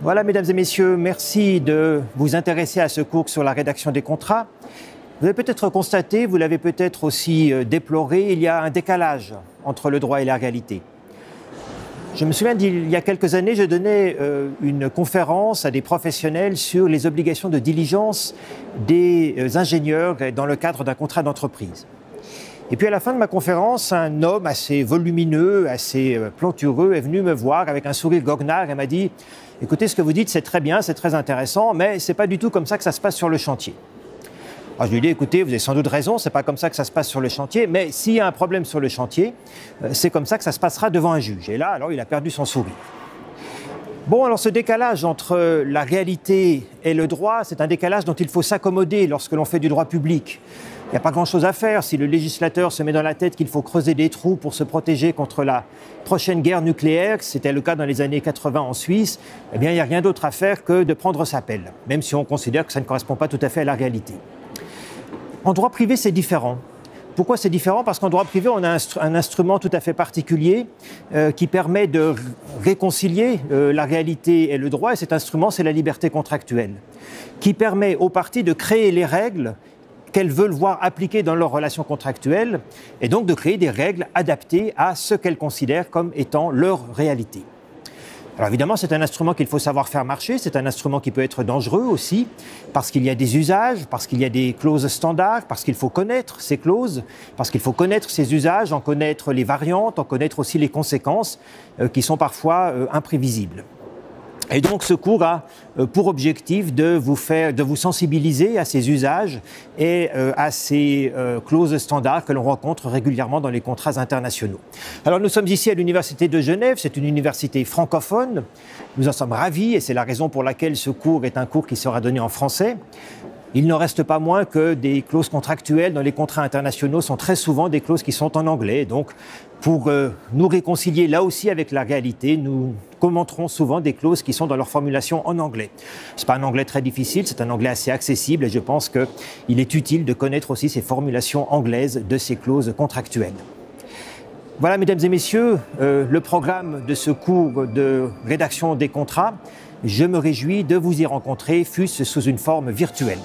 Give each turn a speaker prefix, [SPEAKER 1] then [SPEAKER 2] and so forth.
[SPEAKER 1] Voilà, mesdames et messieurs, merci de vous intéresser à ce cours sur la rédaction des contrats. Vous avez peut-être constaté, vous l'avez peut-être aussi déploré, il y a un décalage entre le droit et la réalité. Je me souviens d'il y a quelques années, je donnais une conférence à des professionnels sur les obligations de diligence des ingénieurs dans le cadre d'un contrat d'entreprise. Et puis à la fin de ma conférence, un homme assez volumineux, assez plantureux est venu me voir avec un sourire goguenard et m'a dit « Écoutez, ce que vous dites, c'est très bien, c'est très intéressant, mais ce n'est pas du tout comme ça que ça se passe sur le chantier. » Alors je lui ai dit « Écoutez, vous avez sans doute raison, ce n'est pas comme ça que ça se passe sur le chantier, mais s'il y a un problème sur le chantier, c'est comme ça que ça se passera devant un juge. » Et là, alors, il a perdu son sourire. Bon, alors ce décalage entre la réalité et le droit, c'est un décalage dont il faut s'accommoder lorsque l'on fait du droit public. Il n'y a pas grand-chose à faire si le législateur se met dans la tête qu'il faut creuser des trous pour se protéger contre la prochaine guerre nucléaire, c'était le cas dans les années 80 en Suisse, eh bien il n'y a rien d'autre à faire que de prendre sa pelle, même si on considère que ça ne correspond pas tout à fait à la réalité. En droit privé, c'est différent. Pourquoi c'est différent? Parce qu'en droit privé, on a un instrument tout à fait particulier qui permet de réconcilier la réalité et le droit, et cet instrument, c'est la liberté contractuelle, qui permet aux parties de créer les règles qu'elles veulent voir appliquées dans leurs relations contractuelles, et donc de créer des règles adaptées à ce qu'elles considèrent comme étant leur réalité. Alors évidemment, c'est un instrument qu'il faut savoir faire marcher, c'est un instrument qui peut être dangereux aussi, parce qu'il y a des usages, parce qu'il y a des clauses standards, parce qu'il faut connaître ces clauses, parce qu'il faut connaître ces usages, en connaître les variantes, en connaître aussi les conséquences qui sont parfois imprévisibles. Et donc ce cours a pour objectif de vous sensibiliser à ces usages et à ces clauses standards que l'on rencontre régulièrement dans les contrats internationaux. Alors nous sommes ici à l'Université de Genève, c'est une université francophone. Nous en sommes ravis et c'est la raison pour laquelle ce cours est un cours qui sera donné en français. Il n'en reste pas moins que des clauses contractuelles dans les contrats internationaux sont très souvent des clauses qui sont en anglais. Donc, pour nous réconcilier là aussi avec la réalité, nous commenterons souvent des clauses qui sont dans leur formulation en anglais. Ce n'est pas un anglais très difficile, c'est un anglais assez accessible et je pense qu'il est utile de connaître aussi ces formulations anglaises de ces clauses contractuelles. Voilà, mesdames et messieurs, le programme de ce cours de rédaction des contrats. Je me réjouis de vous y rencontrer, fût-ce sous une forme virtuelle.